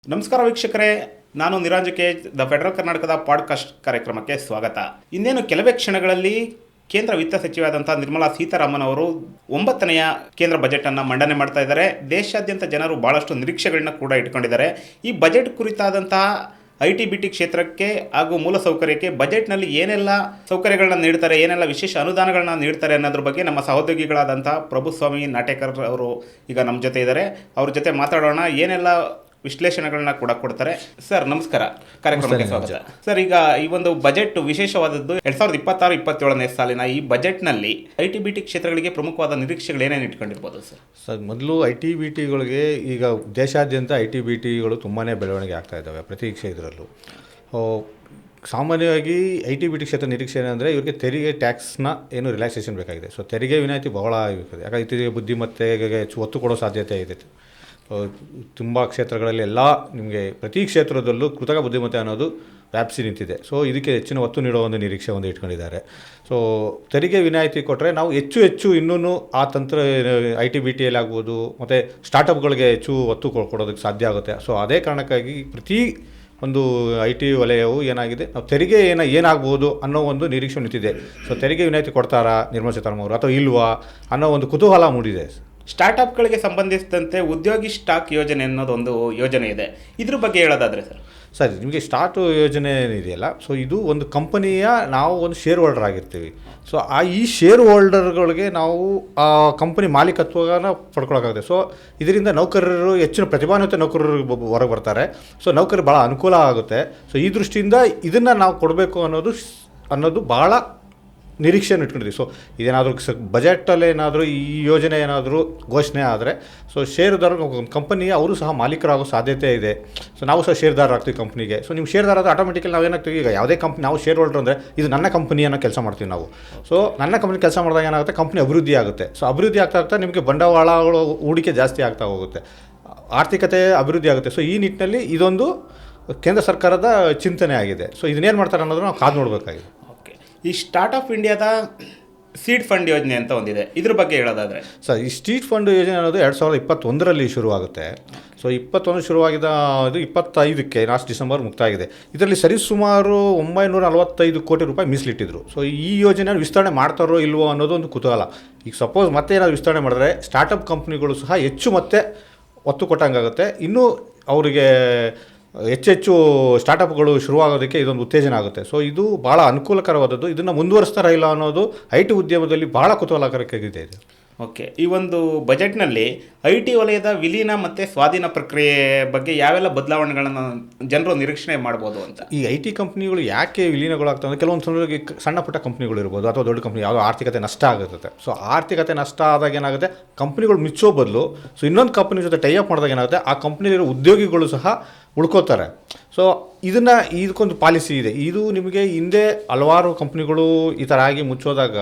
ನಮಸ್ಕಾರ ವೀಕ್ಷಕರೇ, ನಾನು ನಿರಂಜನ್ ದ ಫೆಡರಲ್ ಕರ್ನಾಟಕದ ಪಾಡ್ಕಾಸ್ಟ್ ಕಾರ್ಯಕ್ರಮಕ್ಕೆ ಸ್ವಾಗತ. ಇನ್ನೇನು ಕೆಲವೇ ಕ್ಷಣಗಳಲ್ಲಿ ಕೇಂದ್ರ ವಿತ್ತ ಸಚಿವರಾದಂಥ ನಿರ್ಮಲಾ ಸೀತಾರಾಮನ್ ಅವರು 9ನೆಯ ಕೇಂದ್ರ ಬಜೆಟನ್ನು ಮಂಡನೆ ಮಾಡ್ತಾ ಇದ್ದಾರೆ. ದೇಶಾದ್ಯಂತ ಜನರು ಭಾಳಷ್ಟು ನಿರೀಕ್ಷೆಗಳನ್ನ ಕೂಡ ಇಟ್ಕೊಂಡಿದ್ದಾರೆ. ಈ ಬಜೆಟ್ ಕುರಿತಾದಂತಹ IT-BT ಕ್ಷೇತ್ರಕ್ಕೆ ಹಾಗೂ ಮೂಲಸೌಕರ್ಯಕ್ಕೆ ಬಜೆಟ್ನಲ್ಲಿ ಏನೆಲ್ಲ ಸೌಕರ್ಯಗಳನ್ನ ನೀಡ್ತಾರೆ, ಏನೆಲ್ಲ ವಿಶೇಷ ಅನುದಾನಗಳನ್ನ ನೀಡ್ತಾರೆ ಅನ್ನೋದ್ರ ಬಗ್ಗೆ ನಮ್ಮ ಸಹೋದ್ಯೋಗಿಗಳಾದಂಥ ಪ್ರಭುಸ್ವಾಮಿ ನಾಟೇಕರ್ ಅವರು ಈಗ ನಮ್ಮ ಜೊತೆ ಇದ್ದಾರೆ. ಅವ್ರ ಜೊತೆ ಮಾತಾಡೋಣ, ಏನೆಲ್ಲ ವಿಶ್ಲೇಷಣೆಗಳನ್ನ ಕೂಡ ಕೊಡ್ತಾರೆ. ಸರ್ ನಮಸ್ಕಾರ, ಕಾರ್ಯಕ್ರಮಕ್ಕೆ ಸ್ವಾಗತ. ಸರ್, ಈಗ ಈ ಒಂದು ಬಜೆಟ್ ವಿಶೇಷವಾದದ್ದು 2026-27ನೇ ಸಾಲಿನ ಈ ಬಜೆಟ್ನಲ್ಲಿ IT-BT ಕ್ಷೇತ್ರಗಳಿಗೆ ಪ್ರಮುಖವಾದ ನಿರೀಕ್ಷೆಗಳು ಏನೇನು ಇಟ್ಕೊಂಡಿರ್ಬೋದು ಸರ್? ಸರ್, ಮೊದಲು IT-BTಗಳಿಗೆ ಈಗ ದೇಶಾದ್ಯಂತ IT-BTಗಳು ತುಂಬಾ ಬೆಳವಣಿಗೆ ಆಗ್ತಾ ಇದ್ದಾವೆ ಪ್ರತಿ ಕ್ಷೇತ್ರದಲ್ಲೂ. ಸಾಮಾನ್ಯವಾಗಿ IT-BT ಕ್ಷೇತ್ರ ನಿರೀಕ್ಷೆ ಏನಂದರೆ ಇವರಿಗೆ ತೆರಿಗೆ ಟ್ಯಾಕ್ಸ್ನ ಏನು ರಿಲ್ಯಾಕ್ಸೇಷನ್ ಬೇಕಾಗಿದೆ. ಸೊ ತೆರಿಗೆ ವಿನಾಯಿತಿ ಬಹಳ ಇರ್ತದೆ. ಯಾಕಂದರೆ ಇತ್ತೀಚೆಗೆ ಬುದ್ಧಿಮತ್ತೆಗೆ ಒತ್ತು ಕೊಡೋ ಸಾಧ್ಯತೆ ಇದೆ. ತುಂಬ ಕ್ಷೇತ್ರಗಳಲ್ಲಿ ಎಲ್ಲ ನಿಮಗೆ ಪ್ರತಿ ಕ್ಷೇತ್ರದಲ್ಲೂ ಕೃತಕ ಬುದ್ಧಿಮತ್ತೆ ಅನ್ನೋದು ವ್ಯಾಪ್ಸಿ ನಿಂತಿದೆ. ಸೊ ಇದಕ್ಕೆ ಹೆಚ್ಚಿನ ಒತ್ತು ನೀಡೋ ಒಂದು ನಿರೀಕ್ಷೆ ಇಟ್ಕೊಂಡಿದ್ದಾರೆ. ಸೊ ತೆರಿಗೆ ವಿನಾಯಿತಿ ಕೊಟ್ಟರೆ ನಾವು ಹೆಚ್ಚು ಇನ್ನೂ ಆ ತಂತ್ರ IT-BTಯಲ್ಲಿ ಆಗ್ಬೋದು, ಮತ್ತು ಸ್ಟಾರ್ಟಪ್ಗಳಿಗೆ ಹೆಚ್ಚು ಒತ್ತು ಕೊಡೋದಕ್ಕೆ ಸಾಧ್ಯ ಆಗುತ್ತೆ. ಸೊ ಅದೇ ಕಾರಣಕ್ಕಾಗಿ ಪ್ರತಿ ಒಂದು IT ವಲಯವು ಏನಾಗಿದೆ, ನಾವು ತೆರಿಗೆ ಏನಾಗ್ಬೋದು ಅನ್ನೋ ಒಂದು ನಿರೀಕ್ಷೆ ನಿಂತಿದೆ. ಸೊ ತೆರಿಗೆ ವಿನಾಯಿತಿ ಕೊಡ್ತಾರಾ ನಿರ್ಮಲಾ ಸೀತಾರಾಮನ್ ಅವರು ಅಥವಾ ಇಲ್ವಾ ಅನ್ನೋ ಒಂದು ಕುತೂಹಲ ಮೂಡಿದೆ. ಸ್ಟಾರ್ಟಪ್ಗಳಿಗೆ ಸಂಬಂಧಿಸಿದಂತೆ ಉದ್ಯೋಗಿ ಸ್ಟಾಕ್ ಯೋಜನೆ ಅನ್ನೋದೊಂದು ಯೋಜನೆ ಇದೆ. ಇದ್ರ ಬಗ್ಗೆ ಹೇಳೋದಾದರೆ ಸರ್, ನಿಮಗೆ ಸ್ಟಾರ್ಟ್ ಯೋಜನೆ ಇದೆಯಲ್ಲ, ಸೊ ಇದು ಒಂದು ಕಂಪನಿಯ ನಾವು ಒಂದು ಶೇರ್ ಹೋಲ್ಡರ್ ಆಗಿರ್ತೀವಿ. ಸೊ ಈ ಶೇರ್ ಹೋಲ್ಡರ್ಗಳಿಗೆ ನಾವು ಆ ಕಂಪನಿ ಮಾಲೀಕತ್ವನ ಪಡ್ಕೊಳಕ್ಕಾಗುತ್ತೆ. ಸೊ ಇದರಿಂದ ನೌಕರರು ಹೆಚ್ಚಿನ ಪ್ರತಿಭಾನ್ವಿತ ನೌಕರರು ಹೊರಗೆ ಬರ್ತಾರೆ. ಸೊ ನೌಕರರು ಭಾಳ ಅನುಕೂಲ ಆಗುತ್ತೆ. ಸೊ ಈ ದೃಷ್ಟಿಯಿಂದ ಇದನ್ನು ನಾವು ಕೊಡಬೇಕು ಅನ್ನೋದು ಭಾಳ ನಿರೀಕ್ಷೆಯನ್ನು ಇಟ್ಕೊಂಡಿದ್ದೀವಿ. ಸೊ ಇದೇನಾದರೂ ಬಜೆಟಲ್ಲಿ ಏನಾದರೂ ಈ ಯೋಜನೆ ಏನಾದರೂ ಘೋಷಣೆ ಆದರೆ ಸೊ ಷೇರುದಾರರು ಕಂಪನಿಯ ಅವರು ಸಹ ಮಾಲೀಕರಾಗೋ ಸಾಧ್ಯತೆ ಇದೆ. ಸೊ ನಾವು ಸಹ ಷೇರುದಾರ ಆಗ್ತೀವಿ ಕಂಪ್ನಿಗೆ. ಸೊ ನಿಮ್ಮ ಷೇರುದಾರ ಆದರೆ ಆಟೋಮೆಟಿಕಲಿ ನಾವೇನಾಗ್ತೀವಿ, ಈಗ ಯಾವುದೇ ಕಂಪ್ನಿ ನಾವು ಶೇರ್ ಹೋಲ್ಡರ್ ಅಂದರೆ ಇದು ನನ್ನ ಕಂಪನಿ ಅನ್ನೋ ಕೆಲಸ ಮಾಡ್ತೀವಿ ನಾವು. ಸೊ ನನ್ನ ಕಂಪ್ನಿ ಕೆಲಸ ಮಾಡಿದಾಗ ಏನಾಗುತ್ತೆ, ಕಂಪ್ನಿ ಅಭಿವೃದ್ಧಿ ಆಗುತ್ತೆ. ಸೊ ಅಭಿವೃದ್ಧಿ ಆಗ್ತಾ ನಿಮಗೆ ಬಂಡವಾಳಗಳು ಹೂಡಿಕೆ ಜಾಸ್ತಿ ಆಗ್ತಾ ಹೋಗುತ್ತೆ, ಆರ್ಥಿಕತೆ ಅಭಿವೃದ್ಧಿ ಆಗುತ್ತೆ. ಸೊ ಈ ನಿಟ್ಟಿನಲ್ಲಿ ಇದೊಂದು ಕೇಂದ್ರ ಸರ್ಕಾರದ ಚಿಂತನೆ ಆಗಿದೆ. ಸೊ ಇದನ್ನೇನು ಮಾಡ್ತಾರೆ ಅನ್ನೋದನ್ನು ನಾವು ಕಾದು ನೋಡಬೇಕಾಗಿದೆ. ಈ ಸ್ಟಾರ್ಟ್ ಆಫ್ ಇಂಡಿಯಾದ ಸೀಡ್ ಫಂಡ್ ಯೋಜನೆ ಅಂತ ಒಂದಿದೆ, ಇದ್ರ ಬಗ್ಗೆ ಹೇಳೋದಾದರೆ ಸರ್, ಈ ಸ್ಟ್ರೀಟ್ ಫಂಡ್ ಯೋಜನೆ ಅನ್ನೋದು 2021ರಲ್ಲಿ ಶುರುವಾಗುತ್ತೆ. ಸೊ 21 ಶುರುವಾಗಿದ್ದ ಇದು 25ಕ್ಕೆ ಲಾಸ್ಟ್ ಡಿಸೆಂಬರ್ ಮುಕ್ತಾಗಿದೆ. ಇದರಲ್ಲಿ ಸರಿಸುಮಾರು 945 ಕೋಟಿ ರೂಪಾಯಿ ಮೀಸಲಿಟ್ಟಿದ್ರು. ಸೊ ಈ ಯೋಜನೆಯನ್ನು ವಿಸ್ತರಣೆ ಮಾಡ್ತಾರೋ ಇಲ್ವೋ ಅನ್ನೋದು ಒಂದು ಕುತೂಹಲ. ಈಗ ಸಪೋಸ್ ಮತ್ತೆ ಏನಾದರೂ ವಿಸ್ತರಣೆ ಮಾಡಿದ್ರೆ ಸ್ಟಾರ್ಟಪ್ ಕಂಪ್ನಿಗಳು ಸಹ ಹೆಚ್ಚು ಮತ್ತೆ ಒತ್ತು ಕೊಟ್ಟಂಗಾಗುತ್ತೆ. ಇನ್ನೂ ಅವರಿಗೆ ಹೆಚ್ಚು ಸ್ಟಾರ್ಟಪ್ಗಳು ಶುರುವಾಗೋದಕ್ಕೆ ಇದೊಂದು ಉತ್ತೇಜನ ಆಗುತ್ತೆ. ಸೊ ಇದು ಭಾಳ ಅನುಕೂಲಕರವಾದದ್ದು. ಇದನ್ನು ಮುಂದುವರಿಸ್ತಾರ ಇಲ್ಲ ಅನ್ನೋದು IT ಉದ್ಯಮದಲ್ಲಿ ಭಾಳ ಕುತೂಹಲಕರವಾಗಿದೆ ಇದು. ಓಕೆ, ಈ ಒಂದು ಬಜೆಟ್ನಲ್ಲಿ IT ವಲಯದ ವಿಲೀನ ಮತ್ತು ಸ್ವಾಧೀನ ಪ್ರಕ್ರಿಯೆ ಬಗ್ಗೆ ಯಾವೆಲ್ಲ ಬದಲಾವಣೆಗಳನ್ನು ಜನರು ನಿರೀಕ್ಷಣೆ ಮಾಡ್ಬೋದು ಅಂತ? ಈ IT ಕಂಪ್ನಿಗಳು ಯಾಕೆ ವಿಲೀನಗಳಾಗ್ತವೆ ಅಂದರೆ, ಕೆಲವೊಂದು ಸಂದರ್ಭದಲ್ಲಿ ಸಣ್ಣ ಪುಟ್ಟ ಕಂಪ್ನಿಗಳು ಇರ್ಬೋದು ಅಥವಾ ದೊಡ್ಡ ಕಂಪ್ನಿ ಯಾವುದೋ ಆರ್ಥಿಕತೆ ನಷ್ಟ ಆಗುತ್ತೆ. ಸೊ ಆರ್ಥಿಕತೆ ನಷ್ಟ ಆದಾಗ ಏನಾಗುತ್ತೆ, ಕಂಪ್ನಿಗಳು ಮುಚ್ಚೋ ಬದಲು ಸೊ ಇನ್ನೊಂದು ಕಂಪ್ನಿ ಜೊತೆ ಟೈಅಪ್ ಮಾಡಿದಾಗ ಏನಾಗುತ್ತೆ, ಆ ಕಂಪ್ನಿಲಿರೋ ಉದ್ಯೋಗಿಗಳು ಸಹ ಉಳ್ಕೋತಾರೆ. ಸೊ ಇದಕ್ಕೊಂದು ಪಾಲಿಸಿ ಇದೆ. ಇದು ನಿಮಗೆ ಹಿಂದೆ ಹಲವಾರು ಕಂಪ್ನಿಗಳು ಈ ಥರ ಆಗಿ ಮುಚ್ಚೋದಾಗ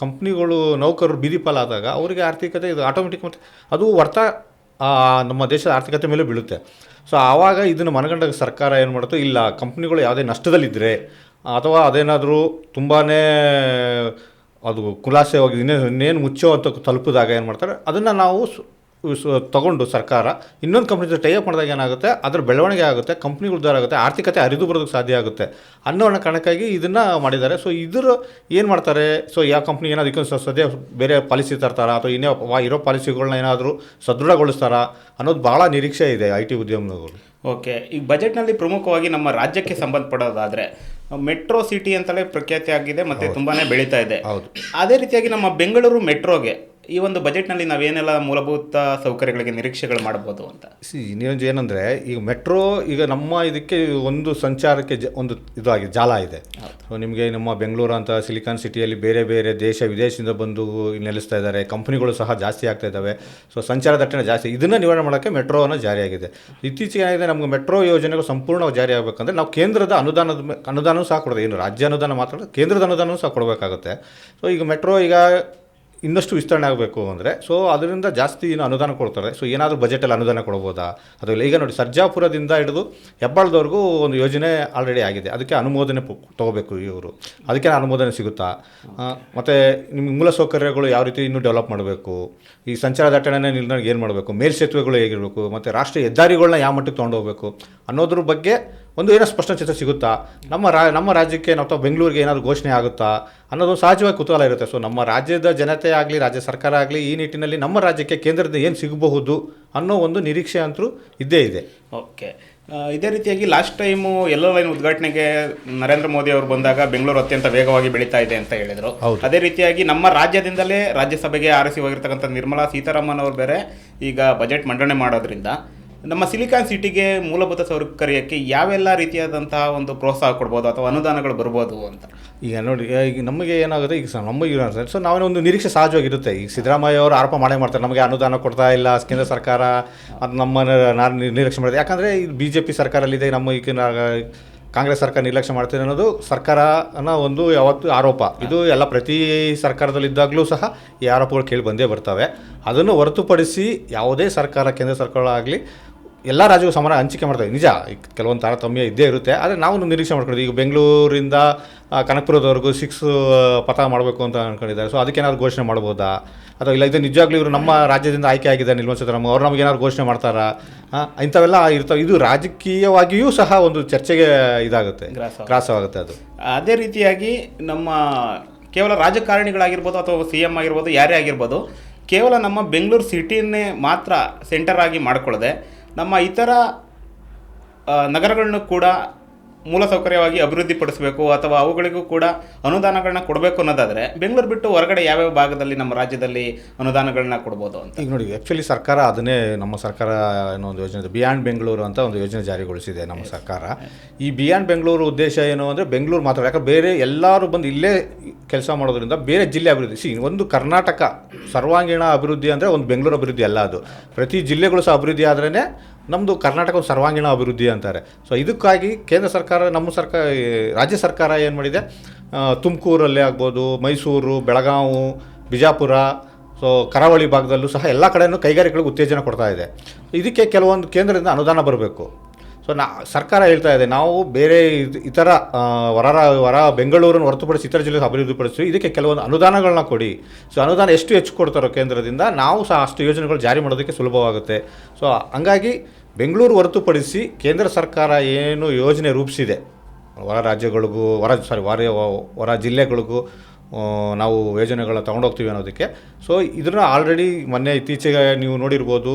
ಕಂಪ್ನಿಗಳು ನೌಕರರು ಬೀದಿಪಾಲಾದಾಗ ಅವರಿಗೆ ಆರ್ಥಿಕತೆ ಇದು ಆಟೋಮೆಟಿಕ್ ಮತ್ತು ಅದು ನಮ್ಮ ದೇಶದ ಆರ್ಥಿಕತೆ ಮೇಲೆ ಬೀಳುತ್ತೆ. ಸೊ ಆವಾಗ ಇದನ್ನು ಮನಗಂಡ ಸರ್ಕಾರ ಏನು ಮಾಡುತ್ತೋ, ಇಲ್ಲ ಕಂಪ್ನಿಗಳು ಯಾವುದೇ ನಷ್ಟದಲ್ಲಿದ್ದರೆ ಅಥವಾ ಅದೇನಾದರೂ ತುಂಬಾ ಅದು ಖುಲಾಸೆ ಹೋಗಿ ಇನ್ನೇನು ಮುಚ್ಚೋ ಅಂತ ತಲುಪಿದಾಗ ಏನು ಮಾಡ್ತಾರೆ, ಅದನ್ನು ನಾವು ತಗೊಂಡು ಸರ್ಕಾರ ಇನ್ನೊಂದು ಕಂಪ್ನಿ ಜೊತೆ ಟೈಅಪ್ ಮಾಡಿದಾಗ ಏನಾಗುತ್ತೆ, ಅದರ ಬೆಳವಣಿಗೆ ಆಗುತ್ತೆ, ಕಂಪ್ನಿಗಳು ಉದ್ಧಾರ ಆಗುತ್ತೆ, ಆರ್ಥಿಕತೆ ಹರಿದು ಬರೋದಕ್ಕೆ ಸಾಧ್ಯ ಆಗುತ್ತೆ ಅನ್ನೋ ಕಾರಣಕ್ಕಾಗಿ ಇದನ್ನು ಮಾಡಿದ್ದಾರೆ. ಸೊ ಏನು ಮಾಡ್ತಾರೆ, ಸೊ ಯಾವ ಕಂಪ್ನಿ ಏನಾದ್ರು ಇದಕ್ಕೆ ಸದ್ಯ ಬೇರೆ ಪಾಲಿಸಿ ತರ್ತಾರಾ ಅಥವಾ ಇನ್ನೇ ಇರೋ ಪಾಲಿಸಿಗಳನ್ನ ಏನಾದರೂ ಸದೃಢಗೊಳಿಸ್ತಾರಾ ಅನ್ನೋದು ಭಾಳ ನಿರೀಕ್ಷೆ ಇದೆ IT ಉದ್ಯಮಗಳು. ಓಕೆ, ಈಗ ಬಜೆಟ್ನಲ್ಲಿ ಪ್ರಮುಖವಾಗಿ ನಮ್ಮ ರಾಜ್ಯಕ್ಕೆ ಸಂಬಂಧಪಡೋದಾದರೆ ಮೆಟ್ರೋ ಸಿಟಿ ಅಂತಲೇ ಪ್ರಖ್ಯಾತಿ ಆಗಿದೆ ಮತ್ತು ತುಂಬಾ ಬೆಳೀತಾ ಇದೆ. ಹೌದು, ಅದೇ ರೀತಿಯಾಗಿ ನಮ್ಮ ಬೆಂಗಳೂರು ಮೆಟ್ರೋಗೆ ಈ ಒಂದು ಬಜೆಟ್ನಲ್ಲಿ ನಾವೇನೆಲ್ಲ ಮೂಲಭೂತ ಸೌಕರ್ಯಗಳಿಗೆ ನಿರೀಕ್ಷೆಗಳು ಮಾಡ್ಬೋದು ಅಂತ? ಇನ್ನೊಂದು ಏನಂದರೆ, ಈಗ ಮೆಟ್ರೋ ಈಗ ನಮ್ಮ ಇದಕ್ಕೆ ಒಂದು ಸಂಚಾರಕ್ಕೆ ಒಂದು ಇದು ಆಗಿದೆ, ಜಾಲ ಇದೆ. ಸೊ ನಿಮಗೆ ನಮ್ಮ ಬೆಂಗಳೂರು ಅಂತ ಸಿಲಿಕಾನ್ ಸಿಟಿಯಲ್ಲಿ ಬೇರೆ ಬೇರೆ ವಿದೇಶದಿಂದ ಬಂದು ನೆಲೆಸ್ತಾ ಇದ್ದಾರೆ, ಕಂಪ್ನಿಗಳು ಸಹ ಜಾಸ್ತಿ ಆಗ್ತಾ ಇದ್ದಾವೆ. ಸೊ ಸಂಚಾರ ದಟ್ಟಣೆ ಜಾಸ್ತಿ, ಇದನ್ನು ನಿವಾರಣೆ ಮಾಡೋಕ್ಕೆ ಮೆಟ್ರೋನ ಜಾರಿಯಾಗಿದೆ. ಇತ್ತೀಚೆಗೆ ಏನಾಗಿದೆ, ನಮಗೆ ಮೆಟ್ರೋ ಯೋಜನೆಗಳು ಸಂಪೂರ್ಣವಾಗಿ ಜಾರಿ ಆಗಬೇಕಂದ್ರೆ ನಾವು ಕೇಂದ್ರದ ಅನುದಾನವೂ ಸಹ ಕೊಡೋದು, ಏನು ರಾಜ್ಯ ಅನುದಾನ ಮಾತ್ರ, ಕೇಂದ್ರದ ಅನುದಾನವೂ ಸಹ ಕೊಡಬೇಕಾಗುತ್ತೆ. ಸೊ ಈಗ ಮೆಟ್ರೋ ಈಗ ಇನ್ನಷ್ಟು ವಿಸ್ತರಣೆ ಆಗಬೇಕು ಅಂದರೆ ಸೊ ಅದರಿಂದ ಜಾಸ್ತಿ ಅನುದಾನ ಕೊಡ್ತಾರೆ. ಸೊ ಏನಾದರೂ ಬಜೆಟಲ್ಲಿ ಅನುದಾನ ಕೊಡ್ಬೋದಾ ಅದು ಇಲ್ಲ. ಈಗ ನೋಡಿ, ಸರ್ಜಾಪುರದಿಂದ ಹಿಡಿದು ಹೆಬ್ಬಾಳದವರೆಗೂ ಒಂದು ಯೋಜನೆ ಆಲ್ರೆಡಿ ಆಗಿದೆ. ಅದಕ್ಕೆ ಅನುಮೋದನೆ ತೊಗೋಬೇಕು ಇವರು. ಅದಕ್ಕೆ ಅನುಮೋದನೆ ಸಿಗುತ್ತಾ? ಮತ್ತು ನಿಮ್ಗೆ ಮೂಲಸೌಕರ್ಯಗಳು ಯಾವ ರೀತಿ ಇನ್ನೂ ಡೆವಲಪ್ ಮಾಡಬೇಕು, ಈ ಸಂಚಾರ ದಟ್ಟಣೆ ನಿಲ್ದಾಣಕ್ಕೆ ಏನು ಮಾಡಬೇಕು, ಮೇಲ್ಸೇತುವೆಗಳು ಹೇಗಿರಬೇಕು, ಮತ್ತು ರಾಷ್ಟ್ರೀಯ ಹೆದ್ದಾರಿಗಳನ್ನ ಯಾವ ಮಟ್ಟಕ್ಕೆ ತೊಗೊಂಡೋಗ್ಬೇಕು ಅನ್ನೋದ್ರ ಬಗ್ಗೆ ಒಂದು ಏನೋ ಸ್ಪಷ್ಟ ಚಿತ್ರ ಸಿಗುತ್ತಾ? ನಮ್ಮ ರಾಜ್ಯಕ್ಕೆ ಅಥವಾ ಬೆಂಗಳೂರಿಗೆ ಏನಾದರೂ ಘೋಷಣೆ ಆಗುತ್ತಾ ಅನ್ನೋದು ಸಹಜವಾಗಿ ಕುತೂಹಲ ಇರುತ್ತೆ. ಸೊ ನಮ್ಮ ರಾಜ್ಯದ ಜನತೆ ಆಗಲಿ, ರಾಜ್ಯ ಸರ್ಕಾರ ಆಗಲಿ, ಈ ನಿಟ್ಟಿನಲ್ಲಿ ನಮ್ಮ ರಾಜ್ಯಕ್ಕೆ ಕೇಂದ್ರದಿಂದ ಏನು ಸಿಗಬಹುದು ಅನ್ನೋ ಒಂದು ನಿರೀಕ್ಷೆ ಅಂತೂ ಇದ್ದೇ ಇದೆ. ಓಕೆ, ಇದೇ ರೀತಿಯಾಗಿ ಲಾಸ್ಟ್ ಟೈಮು ಎಲ್ಲೋ ಲೈನ್ ಉದ್ಘಾಟನೆಗೆ ನರೇಂದ್ರ ಮೋದಿ ಅವರು ಬಂದಾಗ ಬೆಂಗಳೂರು ಅತ್ಯಂತ ವೇಗವಾಗಿ ಬೆಳೀತಾ ಇದೆ ಅಂತ ಹೇಳಿದರು. ಅದೇ ರೀತಿಯಾಗಿ ನಮ್ಮ ರಾಜ್ಯದಿಂದಲೇ ರಾಜ್ಯಸಭೆಗೆ ಆರಿಸಿ ಹೋಗಿರ್ತಕ್ಕಂಥ ನಿರ್ಮಲಾ ಸೀತಾರಾಮನ್ ಅವರು ಬೇರೆ ಈಗ ಬಜೆಟ್ ಮಂಡನೆ ಮಾಡೋದ್ರಿಂದ ನಮ್ಮ ಸಿಲಿಕಾನ್ ಸಿಟಿಗೆ ಮೂಲಭೂತ ಸೌಕರ್ಯಕ್ಕೆ ಯಾವೆಲ್ಲ ರೀತಿಯಾದಂತಹ ಒಂದು ಪ್ರೋತ್ಸಾಹ ಕೊಡ್ಬೋದು ಅಥವಾ ಅನುದಾನಗಳು ಬರ್ಬೋದು ಅಂತ? ಈಗ ನೋಡಿ, ಈಗ ನಮಗೆ ಏನಾಗುತ್ತೆ, ಈಗ ನಮಗೆ ಸೊ ನಾವೇನೋ ಒಂದು ನಿರೀಕ್ಷೆ ಸಹಜವಾಗಿರುತ್ತೆ. ಈಗ ಸಿದ್ದರಾಮಯ್ಯ ಅವರು ಆರೋಪ ಮಾಡ್ತಾರೆ, ನಮಗೆ ಅನುದಾನ ಕೊಡ್ತಾ ಇಲ್ಲ ಕೇಂದ್ರ ಸರ್ಕಾರ, ಅದು ನಮ್ಮ ನಿರ್ಲಕ್ಷ್ಯ ಮಾಡಿದೆ. ಯಾಕಂದರೆ ಇದು BJP ಸರ್ಕಾರಲ್ಲಿದೆ, ನಮ್ಮ ಈಗ ಕಾಂಗ್ರೆಸ್ ಸರ್ಕಾರ ನಿರ್ಲಕ್ಷ್ಯ ಮಾಡ್ತಾರೆ ಅನ್ನೋದು ಸರ್ಕಾರನ ಒಂದು ಯಾವತ್ತು ಆರೋಪ. ಇದು ಎಲ್ಲ ಪ್ರತಿ ಸರ್ಕಾರದಲ್ಲಿದ್ದಾಗಲೂ ಸಹ ಈ ಆರೋಪಗಳು ಕೇಳಿ ಬಂದೇ ಬರ್ತವೆ. ಅದನ್ನು ಹೊರತುಪಡಿಸಿ ಯಾವುದೇ ಸರ್ಕಾರ, ಕೇಂದ್ರ ಸರ್ಕಾರ ಆಗಲಿ, ಎಲ್ಲ ರಾಜ್ಯಗಳು ಸಮಾನ ಹಂಚಿಕೆ ಮಾಡ್ತವೆ. ನಿಜ, ಈಗ ಕೆಲವೊಂದು ತಾರತಮ್ಯ ಇದ್ದೇ ಇರುತ್ತೆ. ಆದರೆ ನಾವು ನಿರೀಕ್ಷೆ ಮಾಡ್ಕೊಂಡಿದ್ದೀವಿ. ಈಗ ಬೆಂಗಳೂರಿಂದ ಕನಕಪುರದವರೆಗೂ 6 ಪಥ ಮಾಡಬೇಕು ಅಂತ ಅಂದ್ಕೊಂಡಿದ್ದಾರೆ. ಸೊ ಅದಕ್ಕೇನಾದ್ರು ಘೋಷಣೆ ಮಾಡ್ಬೋದಾ? ಅಥವಾ ಇಲ್ಲ ಇದು ನಿಜವಾಗ್ಲೂ ಇವರು ನಮ್ಮ ರಾಜ್ಯದಿಂದ ಆಯ್ಕೆ ಆಗಿದ್ದಾರೆ ನಿರ್ಮಲಾ ಸೀತಾರಾಮನ್ ಅವ್ರು ನಮಗೇನಾದ್ರು ಘೋಷಣೆ ಮಾಡ್ತಾರಾ? ಇಂಥವೆಲ್ಲ ಇರ್ತವೆ. ಇದು ರಾಜಕೀಯವಾಗಿಯೂ ಸಹ ಒಂದು ಚರ್ಚೆಗೆ ಇದಾಗುತ್ತೆ, ಗ್ರಾಸವಾಗುತ್ತೆ ಅದು. ಅದೇ ರೀತಿಯಾಗಿ ನಮ್ಮ ಕೇವಲ ರಾಜಕಾರಣಿಗಳಾಗಿರ್ಬೋದು ಅಥವಾ CM ಆಗಿರ್ಬೋದು, ಯಾರೇ ಆಗಿರ್ಬೋದು, ಕೇವಲ ನಮ್ಮ ಬೆಂಗಳೂರು ಸಿಟಿನೇ ಮಾತ್ರ ಸೆಂಟರ್ ಆಗಿ ಮಾಡಿಕೊಳ್ಳದೆ ನಮ್ಮ ಇತರ ನಗರಗಳನ್ನು ಕೂಡ ಮೂಲಸೌಕರ್ಯವಾಗಿ ಅಭಿವೃದ್ಧಿಪಡಿಸಬೇಕು ಅಥವಾ ಅವುಗಳಿಗೂ ಕೂಡ ಅನುದಾನಗಳನ್ನ ಕೊಡಬೇಕು ಅನ್ನೋದಾದರೆ ಬೆಂಗಳೂರು ಬಿಟ್ಟು ಹೊರಗಡೆ ಯಾವ್ಯಾವ ಭಾಗದಲ್ಲಿ ನಮ್ಮ ರಾಜ್ಯದಲ್ಲಿ ಅನುದಾನಗಳನ್ನ ಕೊಡ್ಬೋದು ಅಂತ? ಈಗ ನೋಡಿ, ಆ್ಯಕ್ಚುಲಿ ಸರ್ಕಾರ ಅದನ್ನೇ, ನಮ್ಮ ಸರ್ಕಾರ ಏನೋ ಒಂದು ಯೋಜನೆ ಇದೆ, ಬಿಯಾಂಡ್ ಬೆಂಗಳೂರು ಅಂತ ಒಂದು ಯೋಜನೆ ಜಾರಿಗೊಳಿಸಿದೆ ನಮ್ಮ ಸರ್ಕಾರ. ಈ ಬಿಯಾಂಡ್ ಬೆಂಗಳೂರು ಉದ್ದೇಶ ಏನು ಅಂದರೆ ಬೆಂಗಳೂರು ಮಾತ್ರ, ಯಾಕಂದ್ರೆ ಬೇರೆ ಎಲ್ಲರೂ ಬಂದು ಇಲ್ಲೇ ಕೆಲಸ ಮಾಡೋದ್ರಿಂದ ಬೇರೆ ಜಿಲ್ಲೆ ಅಭಿವೃದ್ಧಿ. ಒಂದು ಕರ್ನಾಟಕ ಸರ್ವಾಂಗೀಣ ಅಭಿವೃದ್ಧಿ ಅಂದರೆ ಒಂದು ಬೆಂಗಳೂರು ಅಭಿವೃದ್ಧಿ ಅಲ್ಲ, ಅದು ಪ್ರತಿ ಜಿಲ್ಲೆಗಳು ಸಹ ಅಭಿವೃದ್ಧಿ ಆದ್ರೇ ನಮ್ಮದು ಕರ್ನಾಟಕ ಒಂದು ಸರ್ವಾಂಗೀಣ ಅಭಿವೃದ್ಧಿ ಅಂತಾರೆ. ಸೊ ಇದಕ್ಕಾಗಿ ಕೇಂದ್ರ ಸರ್ಕಾರ, ನಮ್ಮ ಸರ್ಕಾರ, ರಾಜ್ಯ ಸರ್ಕಾರ ಏನು ಮಾಡಿದೆ, ತುಮಕೂರಲ್ಲೇ ಆಗ್ಬೋದು, ಮೈಸೂರು, ಬೆಳಗಾವಿ, ಬಿಜಾಪುರ, ಸೊ ಕರಾವಳಿ ಭಾಗದಲ್ಲೂ ಸಹ ಎಲ್ಲ ಕಡೆಯೂ ಕೈಗಾರಿಕೆಗಳಿಗೆ ಉತ್ತೇಜನ ಕೊಡ್ತಾ ಇದೆ. ಇದಕ್ಕೆ ಕೆಲವೊಂದು ಕೇಂದ್ರದಿಂದ ಅನುದಾನ ಬರಬೇಕು. ಸೊ ಸರ್ಕಾರ ಹೇಳ್ತಾ ಇದೆ, ನಾವು ಬೇರೆ ಇತರ ಹೊರ ಬೆಂಗಳೂರನ್ನು ಹೊರತುಪಡಿಸಿ ಇತರ ಜಿಲ್ಲೆಗೆ ಅಭಿವೃದ್ಧಿಪಡಿಸ್ತೀವಿ, ಇದಕ್ಕೆ ಕೆಲವೊಂದು ಅನುದಾನಗಳನ್ನ ಕೊಡಿ. ಸೊ ಅನುದಾನ ಹೆಚ್ಚು ಕೊಡ್ತಾರೋ ಕೇಂದ್ರದಿಂದ, ನಾವು ಸಹ ಅಷ್ಟು ಯೋಜನೆಗಳು ಜಾರಿ ಮಾಡೋದಕ್ಕೆ ಸುಲಭವಾಗುತ್ತೆ. ಸೊ ಹಂಗಾಗಿ ಬೆಂಗಳೂರು ಹೊರತುಪಡಿಸಿ ಕೇಂದ್ರ ಸರ್ಕಾರ ಏನು ಯೋಜನೆ ರೂಪಿಸಿದೆ, ಹೊರ ರಾಜ್ಯಗಳಿಗೂ ಹೊರ ಜಿಲ್ಲೆಗಳಿಗೂ ನಾವು ಯೋಜನೆಗಳನ್ನ ತೊಗೊಂಡೋಗ್ತೀವಿ ಅನ್ನೋದಕ್ಕೆ. ಸೊ ಇದನ್ನು ಆಲ್ರೆಡಿ ಮೊನ್ನೆ ಇತ್ತೀಚೆಗೆ ನೀವು ನೋಡಿರ್ಬೋದು,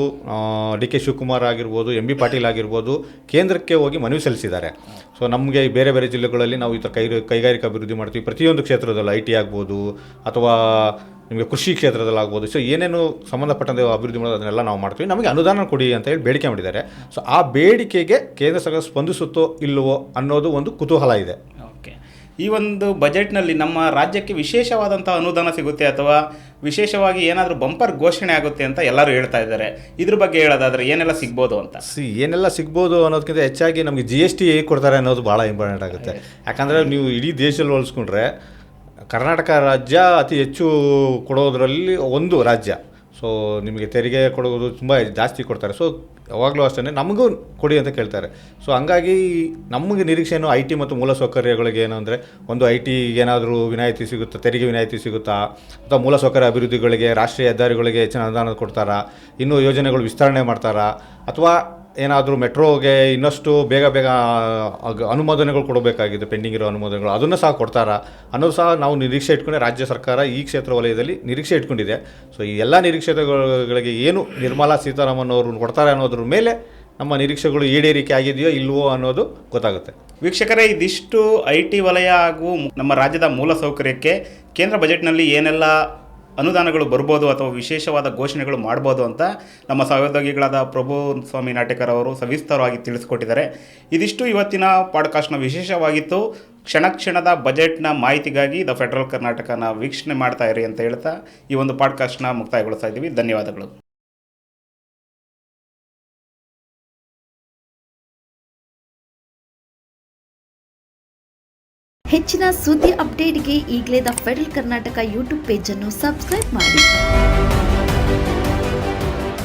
DK ಶಿವಕುಮಾರ್ ಆಗಿರ್ಬೋದು, MB ಪಾಟೀಲ್ ಆಗಿರ್ಬೋದು, ಕೇಂದ್ರಕ್ಕೆ ಹೋಗಿ ಮನವಿ ಸಲ್ಲಿಸಿದ್ದಾರೆ. ಸೊ ನಮಗೆ ಬೇರೆ ಬೇರೆ ಜಿಲ್ಲೆಗಳಲ್ಲಿ ನಾವು ಈ ಥರ ಕೈಗಾರಿಕಾ ಅಭಿವೃದ್ಧಿ ಮಾಡ್ತೀವಿ, ಪ್ರತಿಯೊಂದು ಕ್ಷೇತ್ರದಲ್ಲೂ IT ಆಗ್ಬೋದು ಅಥವಾ ನಿಮಗೆ ಕೃಷಿ ಕ್ಷೇತ್ರದಲ್ಲಾಗ್ಬೋದು. ಸೊ ಏನೇನು ಸಂಬಂಧಪಟ್ಟಂತೆ ಅಭಿವೃದ್ಧಿ ಮಾಡೋದು ಅದನ್ನೆಲ್ಲ ನಾವು ಮಾಡ್ತೀವಿ, ನಮಗೆ ಅನುದಾನ ಕೊಡಿ ಅಂತ ಹೇಳಿ ಬೇಡಿಕೆ ಮಾಡಿದ್ದಾರೆ. ಸೊ ಆ ಬೇಡಿಕೆಗೆ ಕೇಂದ್ರ ಸರ್ಕಾರ ಸ್ಪಂದಿಸುತ್ತೋ ಇಲ್ಲವೋ ಅನ್ನೋದು ಒಂದು ಕುತೂಹಲ ಇದೆ. ಓಕೆ, ಈ ಒಂದು ಬಜೆಟ್ನಲ್ಲಿ ನಮ್ಮ ರಾಜ್ಯಕ್ಕೆ ವಿಶೇಷವಾದಂಥ ಅನುದಾನ ಸಿಗುತ್ತೆ ಅಥವಾ ವಿಶೇಷವಾಗಿ ಏನಾದರೂ ಬಂಪರ್ ಘೋಷಣೆ ಆಗುತ್ತೆ ಅಂತ ಎಲ್ಲರೂ ಹೇಳ್ತಾ ಇದ್ದಾರೆ. ಇದ್ರ ಬಗ್ಗೆ ಹೇಳೋದಾದರೆ ಏನೆಲ್ಲ ಸಿಗ್ಬೋದು ಅಂತ? ಏನೆಲ್ಲ ಸಿಗ್ಬೋದು ಅನ್ನೋದಕ್ಕಿಂತ ಹೆಚ್ಚಾಗಿ ನಮಗೆ GST ಹೇಗೆ ಕೊಡ್ತಾರೆ ಅನ್ನೋದು ಭಾಳ ಇಂಪಾರ್ಟೆಂಟ್ ಆಗುತ್ತೆ. ಯಾಕಂದರೆ ನೀವು ಇಡೀ ದೇಶದಲ್ಲಿ ಹೋಲಿಸ್ಕೊಂಡ್ರೆ ಕರ್ನಾಟಕ ರಾಜ್ಯ ಅತಿ ಹೆಚ್ಚು ಕೊಡೋದ್ರಲ್ಲಿ ಒಂದು ರಾಜ್ಯ. ಸೊ ನಿಮಗೆ ತೆರಿಗೆ ಕೊಡೋದು ತುಂಬ ಜಾಸ್ತಿ ಕೊಡ್ತಾರೆ. ಸೊ ಯಾವಾಗಲೂ ಅಷ್ಟೇ ನಮಗೂ ಕೊಡಿ ಅಂತ ಕೇಳ್ತಾರೆ. ಸೊ ಹಂಗಾಗಿ ನಮಗೆ ನಿರೀಕ್ಷೆಯನ್ನು IT ಮತ್ತು ಮೂಲಸೌಕರ್ಯಗಳಿಗೆ ಏನು ಅಂದರೆ, ಒಂದು IT ಏನಾದರೂ ವಿನಾಯಿತಿ ಸಿಗುತ್ತಾ, ತೆರಿಗೆ ವಿನಾಯಿತಿ ಸಿಗುತ್ತಾ, ಅಥವಾ ಮೂಲಸೌಕರ್ಯ ಅಭಿವೃದ್ಧಿಗಳಿಗೆ, ರಾಷ್ಟ್ರೀಯ ಹೆದ್ದಾರಿಗಳಿಗೆ ಹೆಚ್ಚಿನ ಅನುದಾನ ಕೊಡ್ತಾರಾ, ಇನ್ನೂ ಯೋಜನೆಗಳು ವಿಸ್ತರಣೆ ಮಾಡ್ತಾರಾ, ಅಥವಾ ಏನಾದರೂ ಮೆಟ್ರೋಗೆ ಇನ್ನಷ್ಟು ಬೇಗ ಅನುಮೋದನೆಗಳು ಕೊಡಬೇಕಾಗಿದೆ, ಪೆಂಡಿಂಗ್ ಇರೋ ಅನುಮೋದನೆಗಳು ಅದನ್ನು ಸಹ ಕೊಡ್ತಾರಾ ಅನ್ನೋದು ಸಹ ನಾವು ನಿರೀಕ್ಷೆ ಇಟ್ಕೊಂಡೆ. ರಾಜ್ಯ ಸರ್ಕಾರ ಈ ಕ್ಷೇತ್ರ ವಲಯದಲ್ಲಿ ನಿರೀಕ್ಷೆ ಇಟ್ಕೊಂಡಿದೆ. ಸೊ ಈ ಎಲ್ಲ ನಿರೀಕ್ಷೆಗಳಿಗೆ ಏನು ನಿರ್ಮಲಾ ಸೀತಾರಾಮನ್ ಅವರು ಕೊಡ್ತಾರೆ ಅನ್ನೋದ್ರ ಮೇಲೆ ನಮ್ಮ ನಿರೀಕ್ಷೆಗಳು ಈಡೇರಿಕೆ ಆಗಿದೆಯೋ ಇಲ್ವೋ ಅನ್ನೋದು ಗೊತ್ತಾಗುತ್ತೆ. ವೀಕ್ಷಕರೇ, ಇದಿಷ್ಟು IT ವಲಯ ಹಾಗೂ ನಮ್ಮ ರಾಜ್ಯದ ಮೂಲಸೌಕರ್ಯಕ್ಕೆ ಕೇಂದ್ರ ಬಜೆಟ್ನಲ್ಲಿ ಏನೆಲ್ಲ ಅನುದಾನಗಳು ಬರ್ಬೋದು ಅಥವಾ ವಿಶೇಷವಾದ ಘೋಷಣೆಗಳು ಮಾಡ್ಬೋದು ಅಂತ ನಮ್ಮ ಸಹೋದ್ಯೋಗಿಗಳಾದ ಪ್ರಭು ಸ್ವಾಮಿ ನಾಟಕರ್ ಅವರು ಸವಿಸ್ತರವಾಗಿ ತಿಳಿಸ್ಕೊಟ್ಟಿದ್ದಾರೆ. ಇದಿಷ್ಟು ಇವತ್ತಿನ ಪಾಡ್ಕಾಸ್ಟ್ನ ವಿಶೇಷವಾಗಿತ್ತು. ಕ್ಷಣದ ಬಜೆಟ್ನ ಮಾಹಿತಿಗಾಗಿ ದ ಫೆಡರಲ್ ಕರ್ನಾಟಕನ ವೀಕ್ಷಣೆ ಮಾಡ್ತಾ ಇರಿ ಅಂತ ಹೇಳ್ತಾ ಈ ಒಂದು ಪಾಡ್ಕಾಸ್ಟ್ನ ಮುಕ್ತಾಯಗೊಳಿಸ್ತಾ ಇದ್ದೀವಿ. ಧನ್ಯವಾದಗಳು. ಹೆಚ್ಚಿನ ಸುದ್ದಿ ಅಪ್ಡೇಟ್ಗೆ ಈಗಲೇ ದ ಫೆಡರಲ್ ಕರ್ನಾಟಕ ಯೂಟ್ಯೂಬ್ ಪೇಜನ್ನು ಸಬ್ಸ್ಕ್ರೈಬ್ ಮಾಡಿ.